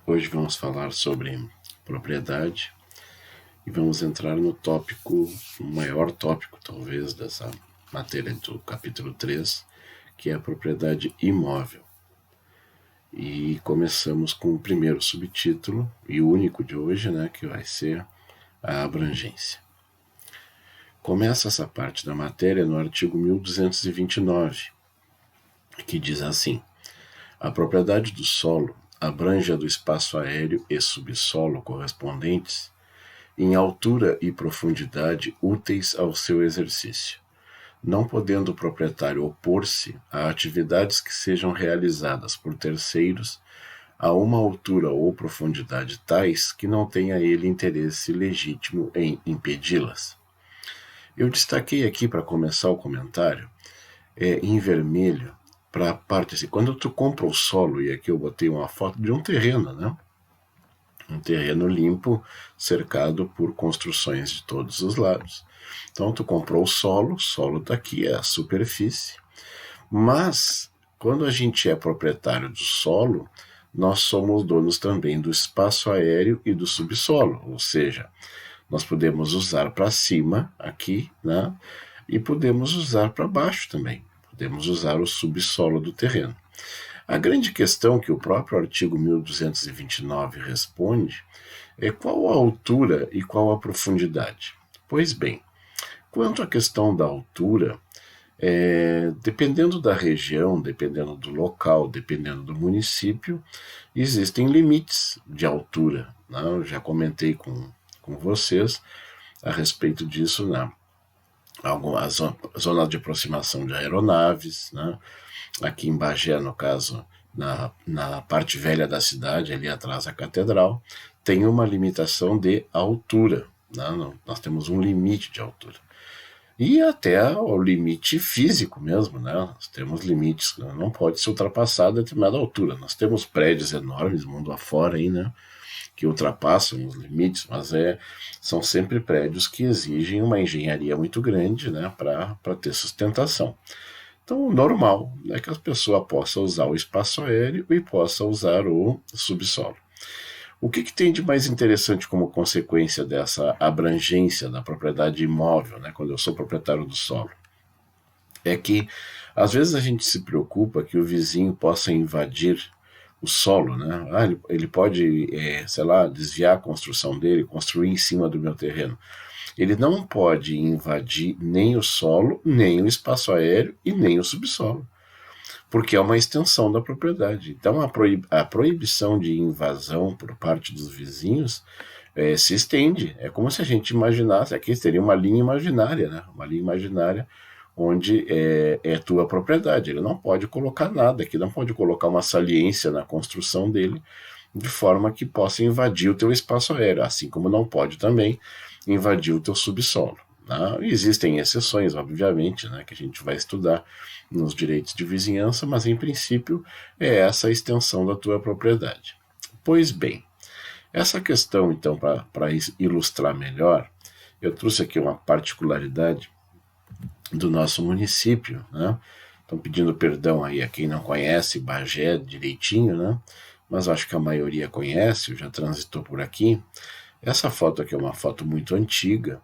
Hoje vamos falar sobre propriedade e vamos entrar no tópico, o maior tópico talvez dessa matéria do capítulo 3, que é a propriedade imóvel. E começamos com o primeiro subtítulo, e o único de hoje, que vai ser a abrangência. Começa essa parte da matéria no artigo 1229, que diz assim: a propriedade do solo abrange a do espaço aéreo e subsolo correspondentes em altura e profundidade úteis ao seu exercício, não podendo o proprietário opor-se a atividades que sejam realizadas por terceiros a uma altura ou profundidade tais que não tenha ele interesse legítimo em impedi-las. Eu destaquei aqui, para começar o comentário, em vermelho, para a parte assim, quando tu compra o solo, e aqui eu botei uma foto de um terreno, um terreno limpo, cercado por construções de todos os lados. Então tu comprou o solo está aqui, é a superfície, mas quando a gente é proprietário do solo, nós somos donos também do espaço aéreo e do subsolo, ou seja, nós podemos usar para cima aqui, e podemos usar para baixo também. Podemos usar o subsolo do terreno. A grande questão que o próprio artigo 1229 responde é qual a altura e qual a profundidade. Pois bem, quanto à questão da altura, dependendo da região, dependendo do local, dependendo do município, existem limites de altura. Eu já comentei com vocês a respeito disso, algumas zonas de aproximação de aeronaves, aqui em Bagé, no caso, na parte velha da cidade, ali atrás da catedral, tem uma limitação de altura, nós temos um limite de altura. E até o limite físico mesmo, nós temos limites, não pode ser ultrapassado a determinada altura. Nós temos prédios enormes, mundo afora aí, que ultrapassam os limites, mas são sempre prédios que exigem uma engenharia muito grande, para ter sustentação. Então, o normal é que a pessoa possa usar o espaço aéreo e possa usar o subsolo. O que tem de mais interessante como consequência dessa abrangência da propriedade imóvel, quando eu sou proprietário do solo? É que, às vezes, a gente se preocupa que o vizinho possa invadir o solo, ele pode, desviar a construção dele, construir em cima do meu terreno. Ele não pode invadir nem o solo, nem o espaço aéreo e nem o subsolo, porque é uma extensão da propriedade. Então, a proibição de invasão por parte dos vizinhos se estende. É como se a gente imaginasse, aqui seria uma linha imaginária, uma linha imaginária onde é tua propriedade. Ele não pode colocar nada aqui, não pode colocar uma saliência na construção dele, de forma que possa invadir o teu espaço aéreo, assim como não pode também invadir o teu subsolo. Existem exceções, obviamente, que a gente vai estudar nos direitos de vizinhança, mas em princípio é essa a extensão da tua propriedade. Pois bem, essa questão, então, para ilustrar melhor, eu trouxe aqui uma particularidade do nosso município, Estão pedindo perdão aí a quem não conhece Bagé direitinho, mas acho que a maioria conhece, já transitou por aqui. Essa foto aqui é uma foto muito antiga,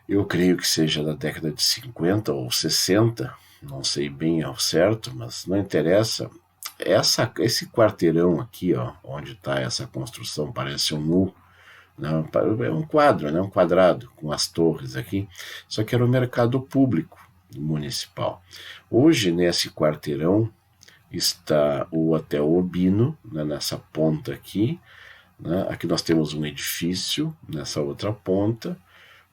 eu creio que seja da década de 50 ou 60, não sei bem ao certo, mas não interessa. Esse quarteirão aqui, onde está essa construção, parece um U, é um quadro, um quadrado com as torres aqui, só que era o mercado público municipal. Hoje, nesse quarteirão, está o Hotel Urbino, nessa ponta aqui, aqui nós temos um edifício, nessa outra ponta,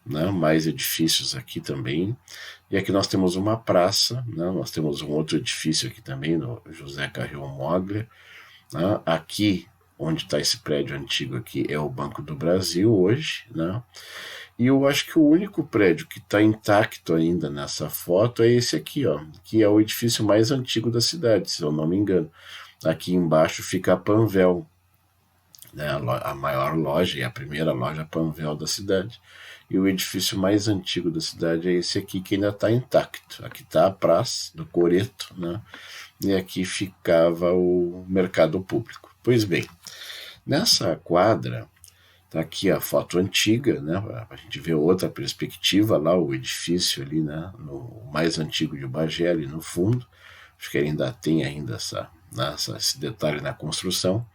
mais edifícios aqui também, e aqui nós temos uma praça, nós temos um outro edifício aqui também, no José Carreon Moglia, aqui onde está esse prédio antigo aqui é o Banco do Brasil hoje, e eu acho que o único prédio que está intacto ainda nessa foto é esse aqui, que é o edifício mais antigo da cidade, se eu não me engano. Aqui embaixo fica a Panvel, a maior loja e a primeira loja Panvel da cidade, e o edifício mais antigo da cidade é esse aqui, que ainda está intacto. Aqui está a Praça do Coreto, e aqui ficava o mercado público. Pois bem, Nessa quadra, está aqui a foto antiga, né, para a gente ver outra perspectiva lá, o edifício ali, né, no mais antigo de Bagé, ali no fundo. Acho que ele ainda tem ainda esse detalhe na construção.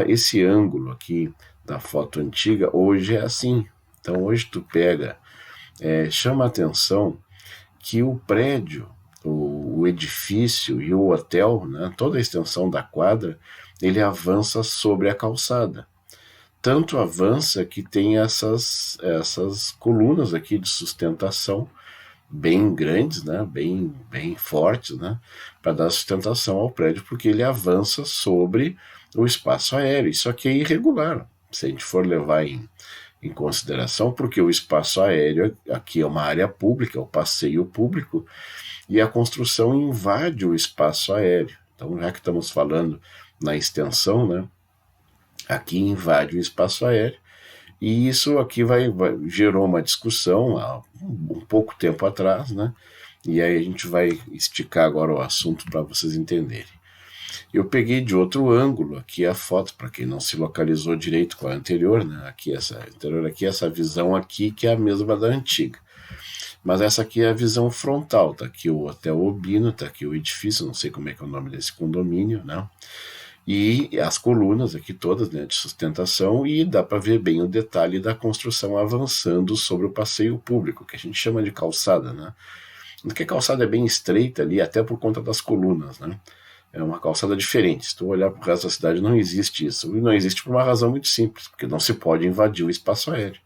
Esse ângulo aqui da foto antiga hoje é assim. Então hoje tu pega, chama a atenção que o prédio, o edifício e o hotel, né, toda a extensão da quadra, ele avança sobre a calçada. Tanto avança que tem essas colunas aqui de sustentação bem grandes, né, bem fortes, né, para dar sustentação ao prédio, porque ele avança sobre o espaço aéreo. Isso aqui é irregular, se a gente for levar em consideração, porque o espaço aéreo aqui é uma área pública, é o passeio público, e a construção invade o espaço aéreo. Então, já que estamos falando na extensão, né, aqui invade o espaço aéreo, e isso aqui gerou uma discussão há um pouco tempo atrás, né? E aí a gente vai esticar agora o assunto para vocês entenderem. Eu peguei de outro ângulo aqui a foto, para quem não se localizou direito com a anterior, né? Aqui essa visão aqui, que é a mesma da antiga. Mas essa aqui é a visão frontal, tá aqui o Hotel Obino, tá aqui o edifício, não sei como é que é o nome desse condomínio, né? E as colunas aqui todas, né, de sustentação, e dá para ver bem o detalhe da construção avançando sobre o passeio público, que a gente chama de calçada, né? Porque a calçada é bem estreita ali, até por conta das colunas, né? É uma calçada diferente. Se tu olhar para o resto da cidade, não existe isso. E não existe por uma razão muito simples, porque não se pode invadir o espaço aéreo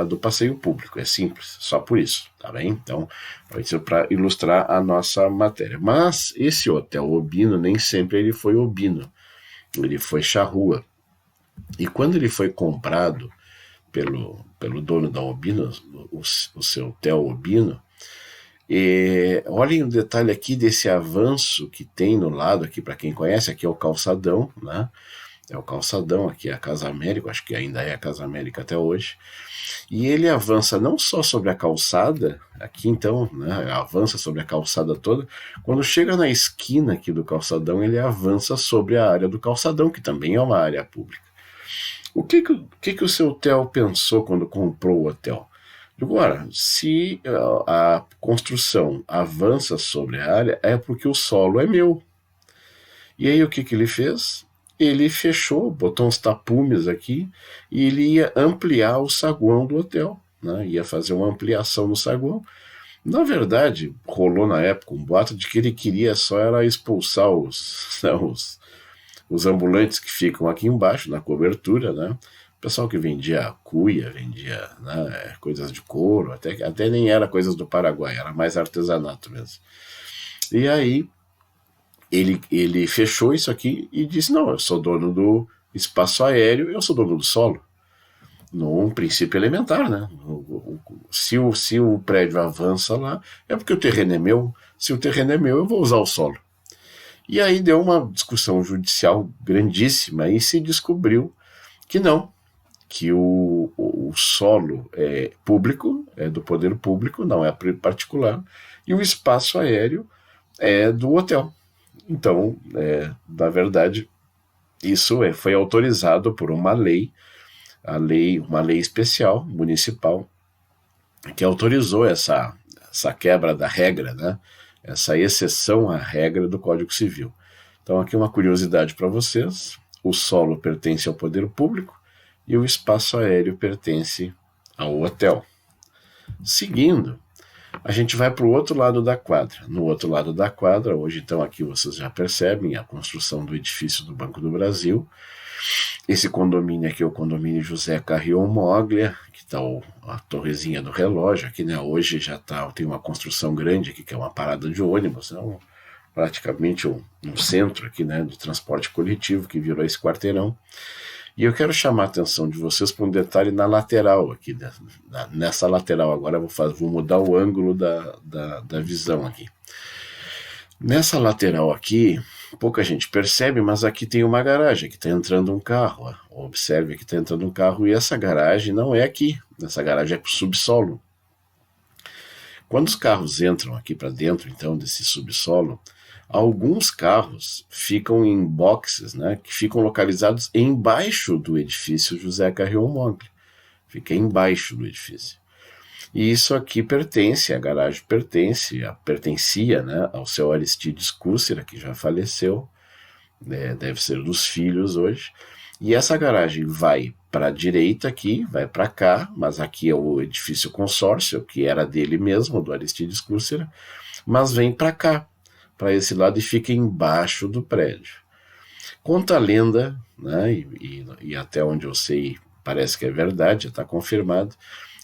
do passeio público. É simples, só por isso, tá bem? Então, vai ser para ilustrar a nossa matéria. Mas esse Hotel Obino, nem sempre ele foi Obino, ele foi charrua. E quando ele foi comprado pelo dono da Obino, o seu Hotel Obino, olhem o detalhe aqui desse avanço que tem no lado aqui, para quem conhece, aqui é o calçadão, né? É o calçadão, aqui é a Casa América, acho que ainda é a Casa América até hoje. E ele avança não só sobre a calçada, aqui então, né, avança sobre a calçada toda, quando chega na esquina aqui do calçadão, ele avança sobre a área do calçadão, que também é uma área pública. O que o seu hotel pensou quando comprou o hotel? Agora, se a construção avança sobre a área, é porque o solo é meu. E aí o que ele fez? Ele fechou, botou uns tapumes aqui, e ele ia ampliar o saguão do hotel, né? Ia fazer uma ampliação no saguão. Na verdade, rolou na época um boato de que ele queria só era expulsar os ambulantes que ficam aqui embaixo, na cobertura, né? O pessoal que vendia cuia, vendia, né, coisas de couro, até nem era coisas do Paraguai, era mais artesanato mesmo. E aí ele fechou isso aqui e disse, não, eu sou dono do espaço aéreo, eu sou dono do solo. Num princípio elementar, né? Se o prédio avança lá, é porque o terreno é meu. Se o terreno é meu, eu vou usar o solo. E aí deu uma discussão judicial grandíssima e se descobriu que não, que o solo é público, é do poder público, não é particular, e o espaço aéreo é do hotel. Então, na verdade, isso foi autorizado por uma lei especial, municipal, que autorizou essa quebra da regra, né? Essa exceção à regra do Código Civil. Então, aqui uma curiosidade para vocês: o solo pertence ao poder público e o espaço aéreo pertence ao hotel. Seguindo, a gente vai para o outro lado da quadra. No outro lado da quadra, hoje então aqui vocês já percebem a construção do edifício do Banco do Brasil. Esse condomínio aqui é o condomínio José Carrion Moglia, que está a torrezinha do relógio aqui, né? Hoje já tem uma construção grande aqui, que é uma parada de ônibus, né? Praticamente um centro aqui, né, de transporte coletivo, que virou esse quarteirão. E eu quero chamar a atenção de vocês para um detalhe na lateral aqui, nessa lateral. Agora vou mudar o ângulo da visão aqui. Nessa lateral aqui, pouca gente percebe, mas aqui tem uma garagem, aqui está entrando um carro. Ó. Observe que está entrando um carro e essa garagem não é aqui, essa garagem é para o subsolo. Quando os carros entram aqui para dentro, então, desse subsolo, alguns carros ficam em boxes, né, que ficam localizados embaixo do edifício José Carrion Mogli. Fica embaixo do edifício. E isso aqui pertence, a garagem pertencia, né, ao seu Aristides Cúrsera, que já faleceu, deve ser dos filhos hoje. E essa garagem vai para a direita aqui, vai para cá, mas aqui é o edifício consórcio, que era dele mesmo, do Aristides Cúrsera, mas vem para cá, para esse lado, e fica embaixo do prédio. Conta a lenda, né, e até onde eu sei parece que é verdade, está confirmado,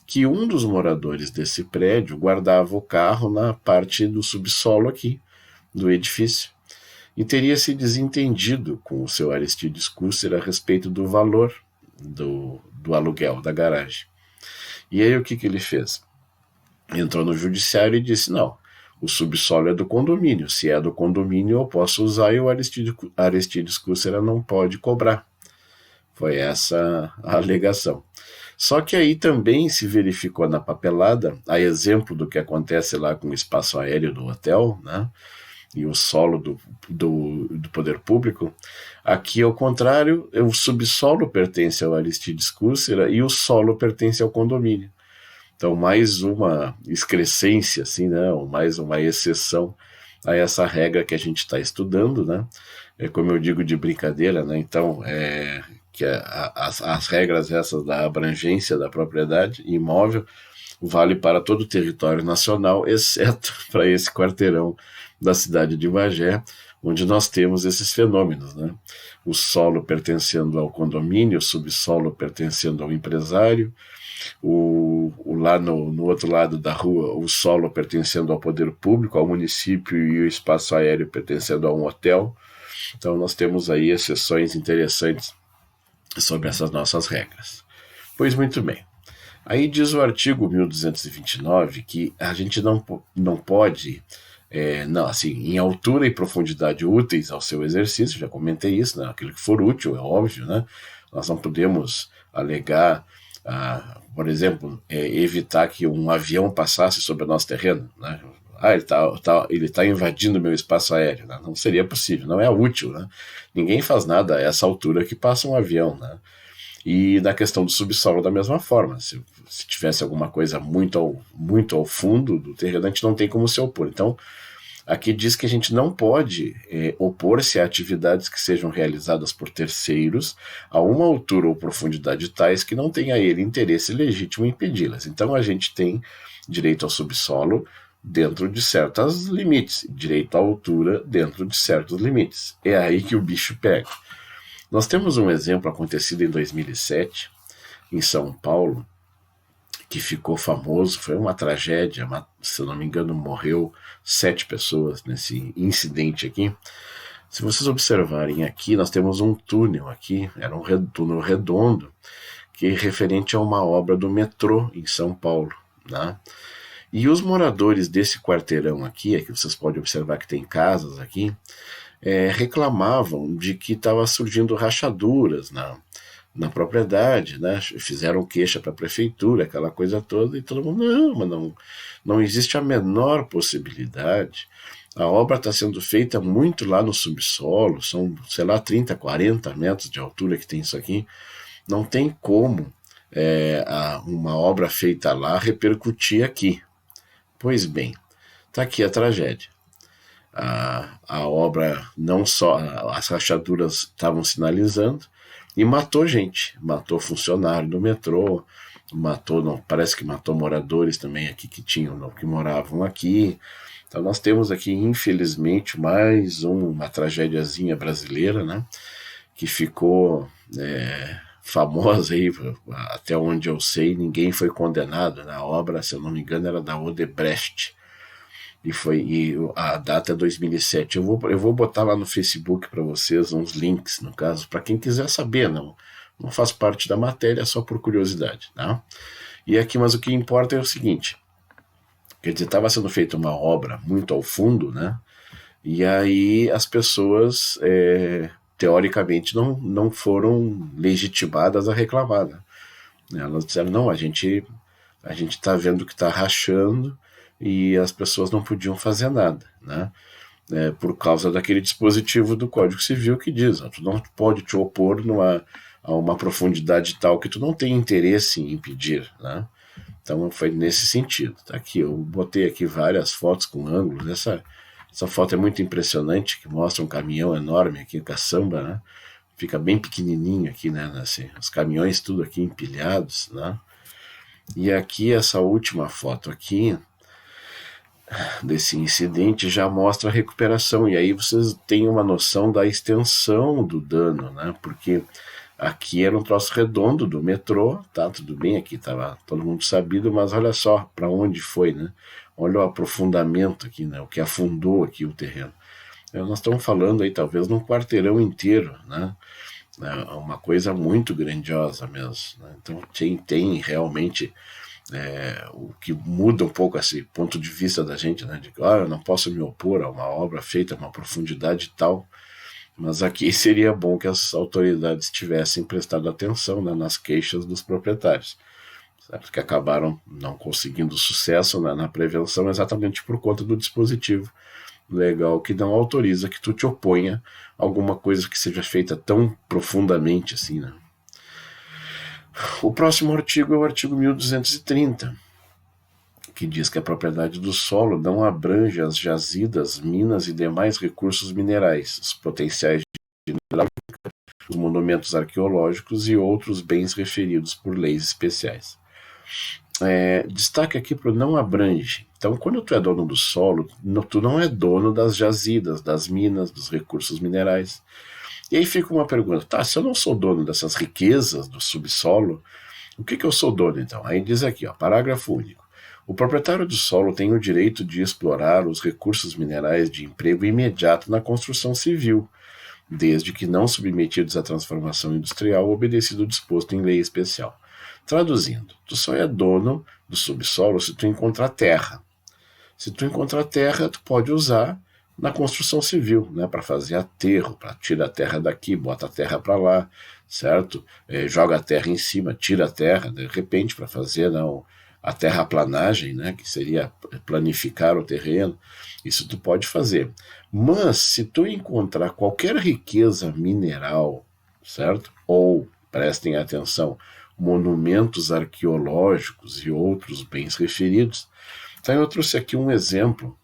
que um dos moradores desse prédio guardava o carro na parte do subsolo aqui, do edifício, e teria se desentendido com o seu Aristides Cúrsera a respeito do valor do aluguel da garagem. E aí o que ele fez? Entrou no judiciário e disse, não, o subsolo é do condomínio, se é do condomínio eu posso usar e o Aristides Cúrsera não pode cobrar. Foi essa a alegação. Só que aí também se verificou na papelada, a exemplo do que acontece lá com o espaço aéreo do hotel, né, e o solo do poder público, aqui ao contrário, o subsolo pertence ao Aristides Cúrsera e o solo pertence ao condomínio. Então, mais uma excrescência, assim, né, ou mais uma exceção a essa regra que a gente está estudando, né? Como eu digo de brincadeira, né? Então, que as regras essas da abrangência da propriedade imóvel vale para todo o território nacional, exceto para esse quarteirão da cidade de Bagé, onde nós temos esses fenômenos, né? O solo pertencendo ao condomínio, o subsolo pertencendo ao empresário, lá no outro lado da rua, o solo pertencendo ao poder público, ao município, e o espaço aéreo pertencendo a um hotel. Então nós temos aí exceções interessantes sobre essas nossas regras. Pois muito bem. Aí diz o artigo 1229 que a gente não pode, não, assim, em altura e profundidade úteis ao seu exercício, já comentei isso, né? Aquilo que for útil, é óbvio, né? Nós não podemos alegar, por exemplo, evitar que um avião passasse sobre o nosso terreno, né? Ele tá invadindo meu espaço aéreo, né? Não seria possível, não é útil, né? Ninguém faz nada a essa altura que passa um avião, né? E na questão do subsolo da mesma forma, se tivesse alguma coisa muito ao fundo do terreno, a gente não tem como se opor. Então, aqui diz que a gente não pode opor-se a atividades que sejam realizadas por terceiros a uma altura ou profundidade tais que não tenha ele interesse legítimo em impedi-las. Então, a gente tem direito ao subsolo dentro de certos limites, direito à altura dentro de certos limites. É aí que o bicho pega. Nós temos um exemplo acontecido em 2007, em São Paulo, que ficou famoso, foi uma tragédia, se eu não me engano morreu 7 pessoas nesse incidente aqui. Se vocês observarem aqui, nós temos um túnel aqui, era um túnel redondo, que é referente a uma obra do metrô em São Paulo, né? E os moradores desse quarteirão aqui vocês podem observar que tem casas aqui, reclamavam de que estava surgindo rachaduras na propriedade, né? Fizeram queixa para a prefeitura, aquela coisa toda, e todo mundo, mas não existe a menor possibilidade. A obra está sendo feita muito lá no subsolo, são, sei lá, 30, 40 metros de altura que tem isso aqui. Não tem como uma obra feita lá repercutir aqui. Pois bem, está aqui a tragédia. A obra, não só as rachaduras estavam sinalizando, e matou gente, matou funcionário do metrô, parece que matou moradores também aqui que moravam aqui. Então nós temos aqui, infelizmente, mais uma tragédiazinha brasileira, né, que ficou famosa aí, até onde eu sei, ninguém foi condenado. Na obra, se eu não me engano, era da Odebrecht, e a data é 2007. Eu vou botar lá no Facebook para vocês uns links, no caso, para quem quiser saber, não faz parte da matéria, é só por curiosidade, tá? E aqui, mas o que importa é o seguinte, quer dizer, estava sendo feita uma obra muito ao fundo, né? E aí as pessoas, teoricamente, não foram legitimadas a reclamar, né? Elas disseram, não, a gente está vendo que está rachando, e as pessoas não podiam fazer nada, né? Por causa daquele dispositivo do Código Civil que diz, tu não pode te opor a uma profundidade tal que tu não tem interesse em impedir, né? Então foi nesse sentido. Tá aqui, eu botei aqui várias fotos com ângulos. Essa foto é muito impressionante, que mostra um caminhão enorme aqui, caçamba, né? Fica bem pequenininho aqui, né? Assim, os caminhões tudo aqui empilhados, né? E aqui essa última foto aqui desse incidente já mostra a recuperação, e aí vocês têm uma noção da extensão do dano, né? Porque aqui era um troço redondo do metrô, tá tudo bem, aqui estava todo mundo sabido, mas olha só para onde foi, né? Olha o aprofundamento aqui, né? O que afundou aqui o terreno. Nós estamos falando aí talvez num quarteirão inteiro, né? Uma coisa muito grandiosa mesmo, né? Então tem realmente o que muda um pouco esse ponto de vista da gente, né? De que eu não posso me opor a uma obra feita a uma profundidade tal, mas aqui seria bom que as autoridades tivessem prestado atenção, né, nas queixas dos proprietários, certo? Que acabaram não conseguindo sucesso na prevenção exatamente por conta do dispositivo legal que não autoriza que tu te oponha a alguma coisa que seja feita tão profundamente assim, né? O próximo artigo é o artigo 1230, que diz que a propriedade do solo não abrange as jazidas, minas e demais recursos minerais, os potenciais de hidráulica, os monumentos arqueológicos e outros bens referidos por leis especiais. Destaque aqui para o não abrange. Então, quando tu é dono do solo, tu não é dono das jazidas, das minas, dos recursos minerais. E aí fica uma pergunta, tá, se eu não sou dono dessas riquezas do subsolo, o que eu sou dono então? Aí diz aqui, parágrafo único. O proprietário do solo tem o direito de explorar os recursos minerais de emprego imediato na construção civil, desde que não submetidos à transformação industrial obedecido ao disposto em lei especial. Traduzindo, tu só é dono do subsolo se tu encontrar terra. Se tu encontrar terra, tu pode usar na construção civil, né, para fazer aterro, para tirar a terra daqui, bota a terra para lá, certo? Joga a terra em cima, tira a terra, de repente, para fazer a terraplanagem, né, que seria planificar o terreno. Isso tu pode fazer. Mas se tu encontrar qualquer riqueza mineral, certo? Ou, prestem atenção, monumentos arqueológicos e outros bens referidos. Então eu trouxe aqui um exemplo,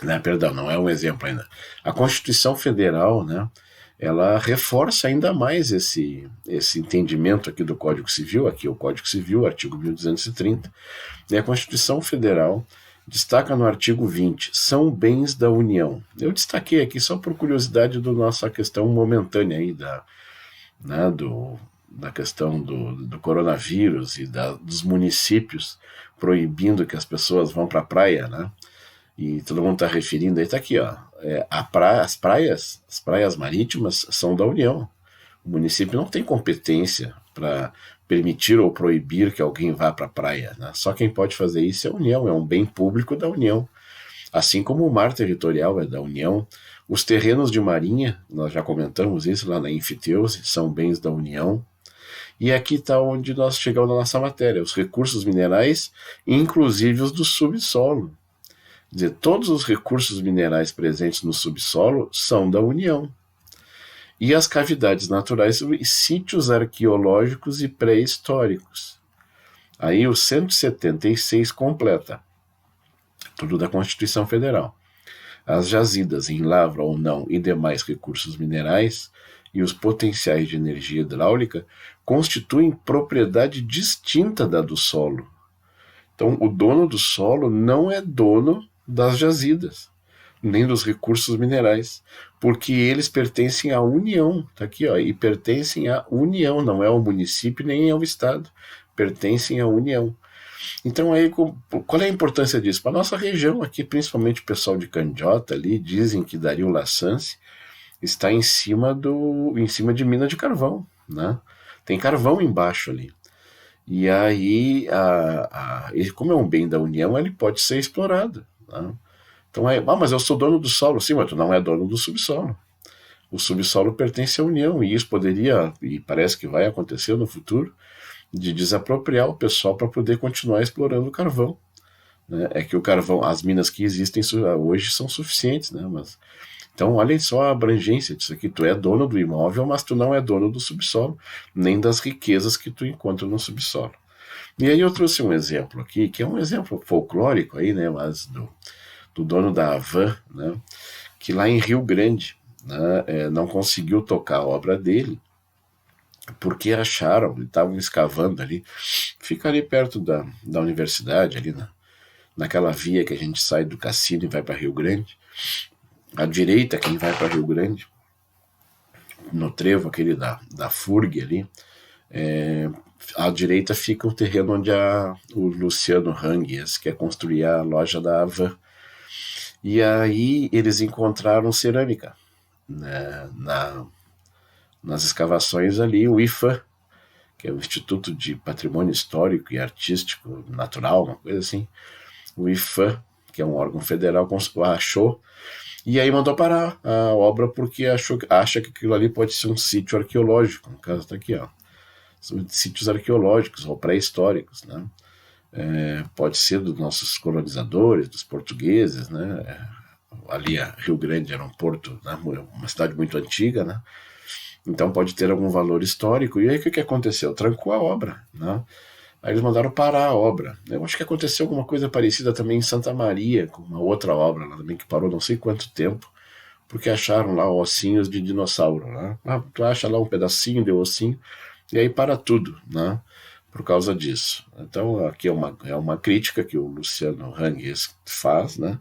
né? Perdão, não é um exemplo ainda. A Constituição Federal, né, ela reforça ainda mais esse entendimento aqui do Código Civil, aqui o Código Civil, artigo 1230, e a Constituição Federal destaca no artigo 20, são bens da União. Eu destaquei aqui só por curiosidade da nossa questão momentânea aí da questão do coronavírus e dos municípios proibindo que as pessoas vão para a praia, né? E todo mundo está referindo aí, está aqui, as praias marítimas são da União. O município não tem competência para permitir ou proibir que alguém vá para a praia, né? Só quem pode fazer isso é a União, é um bem público da União. Assim como o mar territorial é da União, os terrenos de marinha, nós já comentamos isso lá na Enfiteuse, são bens da União. E aqui está onde nós chegamos na nossa matéria, os recursos minerais, inclusive os do subsolo. Quer dizer, todos os recursos minerais presentes no subsolo são da União. E as cavidades naturais são sítios arqueológicos e pré-históricos. Aí o 176 completa, tudo da Constituição Federal. As jazidas em lavra ou não e demais recursos minerais e os potenciais de energia hidráulica constituem propriedade distinta da do solo. Então, o dono do solo não é dono das jazidas, nem dos recursos minerais, porque eles pertencem à União, tá aqui, e pertencem à União, não é ao município nem ao Estado, pertencem à União. Então, aí, qual é a importância disso? Para a nossa região aqui, principalmente o pessoal de Candiota ali, dizem que Dario Lassance está em cima de mina de carvão, né? Tem carvão embaixo ali. E aí, como é um bem da União, ele pode ser explorado, né? Então, mas eu sou dono do solo. Sim, mas tu não é dono do subsolo. O subsolo pertence à União, e isso poderia, e parece que vai acontecer no futuro, de desapropriar o pessoal para poder continuar explorando o carvão, né? É que o carvão, as minas que existem hoje são suficientes, né? Mas então, olhem só a abrangência disso aqui. Tu é dono do imóvel, mas tu não é dono do subsolo, nem das riquezas que tu encontra no subsolo. E aí eu trouxe um exemplo aqui, que é um exemplo folclórico aí, né? Mas do dono da Havan, né? Que lá em Rio Grande, né, não conseguiu tocar a obra dele, porque acharam, estavam escavando ali, fica ali perto da universidade, ali naquela via que a gente sai do cassino e vai para Rio Grande. À direita, quem vai para Rio Grande, no trevo aquele da FURG ali, à direita fica o terreno onde o Luciano Hang quer construir a loja da Havan. E aí eles encontraram cerâmica, né, nas escavações ali, o IFA, que é o Instituto de Patrimônio Histórico e Artístico Natural, uma coisa assim, o IFAM, que é um órgão federal, achou, e aí mandou parar a obra porque acha que aquilo ali pode ser um sítio arqueológico, no caso está aqui, ó, são sítios arqueológicos ou pré-históricos, né? Pode ser dos nossos colonizadores, dos portugueses, né? Ali a Rio Grande era um porto, né? Uma cidade muito antiga, né? Então pode ter algum valor histórico. E aí o que aconteceu? Trancou a obra, né? Aí eles mandaram parar a obra. Eu acho que aconteceu alguma coisa parecida também em Santa Maria, com uma outra obra lá também que parou não sei quanto tempo, porque acharam lá ossinhos de dinossauro, né? Tu acha lá um pedacinho de ossinho e aí para tudo, né? Por causa disso. Então aqui é uma crítica que o Luciano Hang faz, né?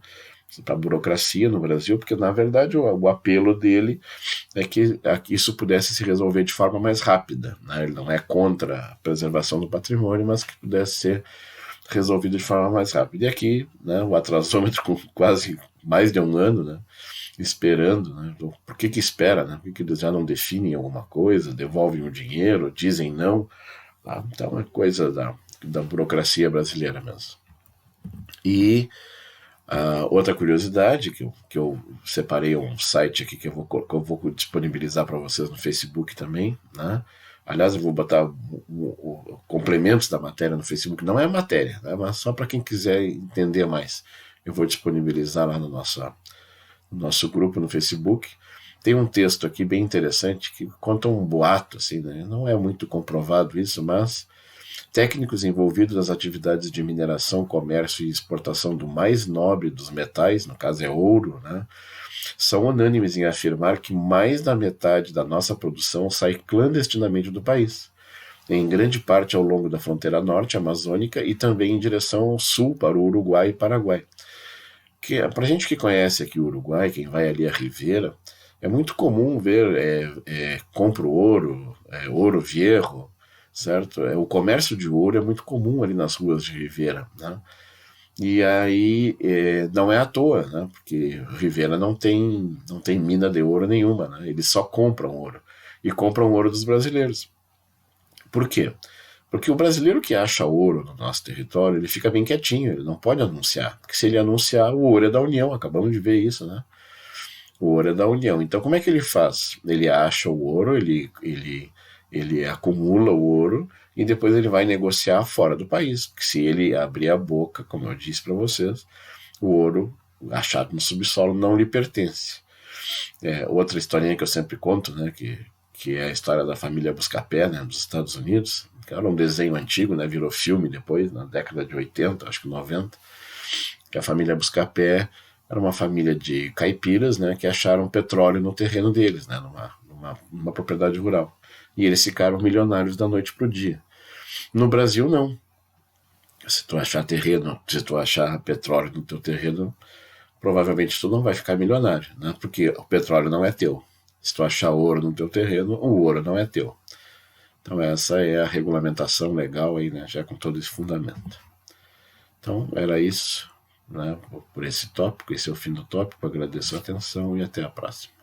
Para a burocracia no Brasil, porque na verdade o apelo dele é que isso pudesse se resolver de forma mais rápida, né? Ele não é contra a preservação do patrimônio, mas que pudesse ser resolvido de forma mais rápida. E aqui, né, o atrasômetro com quase mais de um ano, né, esperando, né? Então, por que espera, né? Por que eles já não definem alguma coisa, devolvem o dinheiro, dizem não? Tá? Então é coisa da burocracia brasileira mesmo. E outra curiosidade, que eu separei um site aqui que eu vou disponibilizar para vocês no Facebook também, né? Aliás, eu vou botar complementos da matéria no Facebook. Não é matéria, né? Mas só para quem quiser entender mais. Eu vou disponibilizar lá no nosso grupo no Facebook. Tem um texto aqui bem interessante que conta um boato, assim, né? Não é muito comprovado isso, mas técnicos envolvidos nas atividades de mineração, comércio e exportação do mais nobre dos metais, no caso é ouro, né, são unânimes em afirmar que mais da metade da nossa produção sai clandestinamente do país, em grande parte ao longo da fronteira norte amazônica e também em direção ao sul, para o Uruguai e Paraguai. Para gente que conhece aqui o Uruguai, quem vai ali a Rivera, é muito comum ver compro ouro, ouro viejo, certo? O comércio de ouro é muito comum ali nas ruas de Rivera, né? E aí não é à toa, né? Porque Rivera não tem mina de ouro nenhuma, né? Eles só compram ouro e compram ouro dos brasileiros. Por quê? Porque o brasileiro que acha ouro no nosso território, ele fica bem quietinho, ele não pode anunciar, porque se ele anunciar, o ouro é da União, acabamos de ver isso, né? O ouro é da União. Então, como é que ele faz? Ele acha o ouro, ele acumula o ouro e depois ele vai negociar fora do país. Porque se ele abrir a boca, como eu disse para vocês, o ouro achado no subsolo não lhe pertence. Outra historinha que eu sempre conto, né, que é a história da família Buscapé, né, dos Estados Unidos, que era um desenho antigo, né, virou filme depois, na década de 80, acho que 90, que a família Buscapé era uma família de caipiras, né, que acharam petróleo no terreno deles, né, numa propriedade rural. E eles ficaram milionários da noite para o dia. No Brasil, não. Se tu achar terreno, se tu achar petróleo no teu terreno, provavelmente tu não vai ficar milionário, né, porque o petróleo não é teu. Se tu achar ouro no teu terreno, o ouro não é teu. Então essa é a regulamentação legal aí, né, já com todo esse fundamento. Então era isso, né, por esse tópico. Esse é o fim do tópico. Agradeço a atenção e até a próxima.